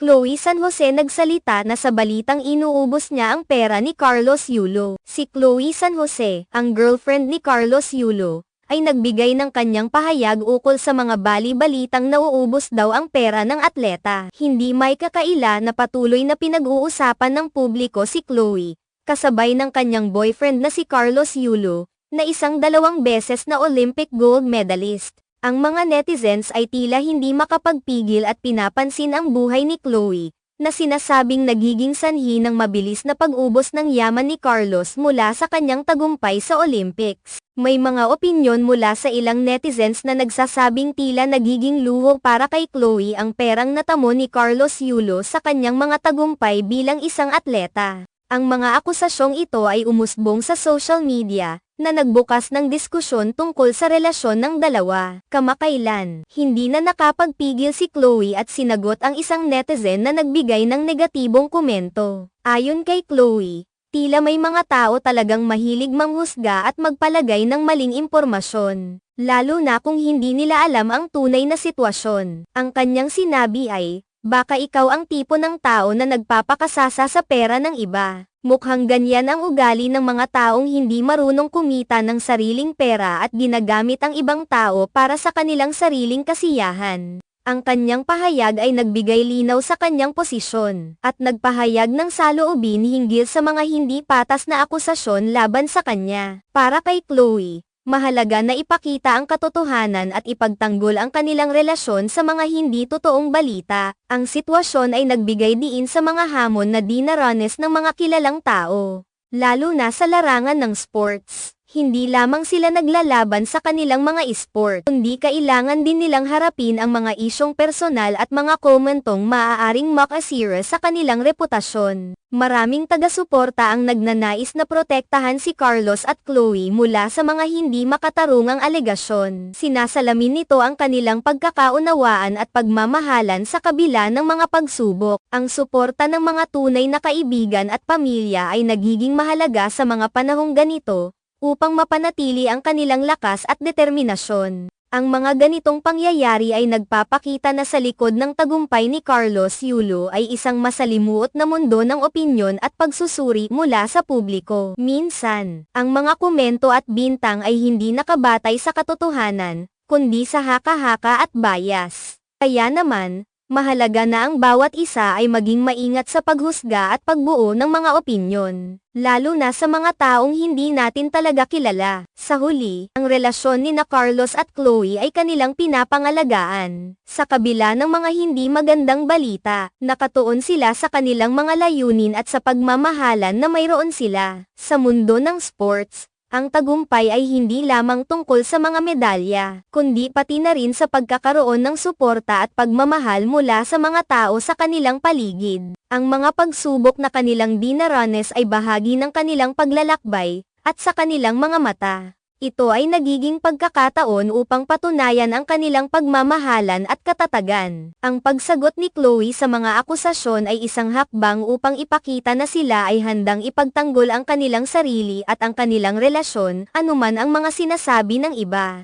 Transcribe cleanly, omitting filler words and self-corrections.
Chloe San Jose nagsalita na sa balitang inuubos niya ang pera ni Carlos Yulo. Si Chloe San Jose, ang girlfriend ni Carlos Yulo, ay nagbigay ng kanyang pahayag ukol sa mga bali-balitang nauubos daw ang pera ng atleta. Hindi may kakaila na patuloy na pinag-uusapan ng publiko si Chloe, kasabay ng kanyang boyfriend na si Carlos Yulo, na isang 2 beses na Olympic gold medalist. Ang mga netizens ay tila hindi makapagpigil at pinapansin ang buhay ni Chloe, na sinasabing nagiging sanhi ng mabilis na pag-ubos ng yaman ni Carlos mula sa kanyang tagumpay sa Olympics. May mga opinyon mula sa ilang netizens na nagsasabing tila nagiging luho para kay Chloe ang perang natamo ni Carlos Yulo sa kanyang mga tagumpay bilang isang atleta. Ang mga akusasyong ito ay umusbong sa social media, na nagbukas ng diskusyon tungkol sa relasyon ng dalawa. Kamakailan, hindi na nakapagpigil si Chloe at sinagot ang isang netizen na nagbigay ng negatibong komento. Ayon kay Chloe, tila may mga tao talagang mahilig manghusga at magpalagay ng maling impormasyon, lalo na kung hindi nila alam ang tunay na sitwasyon. Ang kanyang sinabi ay, baka ikaw ang tipo ng tao na nagpapakasasa sa pera ng iba. Mukhang ganyan ang ugali ng mga taong hindi marunong kumita ng sariling pera at ginagamit ang ibang tao para sa kanilang sariling kasiyahan. Ang kanyang pahayag ay nagbigay linaw sa kanyang posisyon, at nagpahayag ng saloobin hinggil sa mga hindi patas na akusasyon laban sa kanya. Para kay Chloe, mahalaga na ipakita ang katotohanan at ipagtanggol ang kanilang relasyon sa mga hindi totoong balita. Ang sitwasyon ay nagbigay diin sa mga hamon na dinaranas ng mga kilalang tao, lalo na sa larangan ng sports. Hindi lamang sila naglalaban sa kanilang mga esport, kundi kailangan din nilang harapin ang mga isyong personal at mga komentong maaaring makasira sa kanilang reputasyon. Maraming taga-suporta ang nagnanais na protektahan si Carlos at Chloe mula sa mga hindi makatarungang alegasyon. Sinasalamin nito ang kanilang pagkakaunawaan at pagmamahalan sa kabila ng mga pagsubok. Ang suporta ng mga tunay na kaibigan at pamilya ay nagiging mahalaga sa mga panahong ganito, upang mapanatili ang kanilang lakas at determinasyon. Ang mga ganitong pangyayari ay nagpapakita na sa likod ng tagumpay ni Carlos Yulo ay isang masalimuot na mundo ng opinyon at pagsusuri mula sa publiko. Minsan, ang mga komento at bintang ay hindi nakabatay sa katotohanan, kundi sa haka-haka at bias. Kaya naman, mahalaga na ang bawat isa ay maging maingat sa paghusga at pagbuo ng mga opinyon, lalo na sa mga taong hindi natin talaga kilala. Sa huli, ang relasyon ni Carlos at Chloe ay kanilang pinapangalagaan. Sa kabila ng mga hindi magandang balita, nakatuon sila sa kanilang mga layunin at sa pagmamahalan na mayroon sila. Sa mundo ng sports, ang tagumpay ay hindi lamang tungkol sa mga medalya, kundi pati na rin sa pagkakaroon ng suporta at pagmamahal mula sa mga tao sa kanilang paligid. Ang mga pagsubok na kanilang dinaranas ay bahagi ng kanilang paglalakbay, at sa kanilang mga mata, ito ay nagiging pagkakataon upang patunayan ang kanilang pagmamahalan at katatagan. Ang pagsagot ni Chloe sa mga akusasyon ay isang hakbang upang ipakita na sila ay handang ipagtanggol ang kanilang sarili at ang kanilang relasyon, anuman ang mga sinasabi ng iba.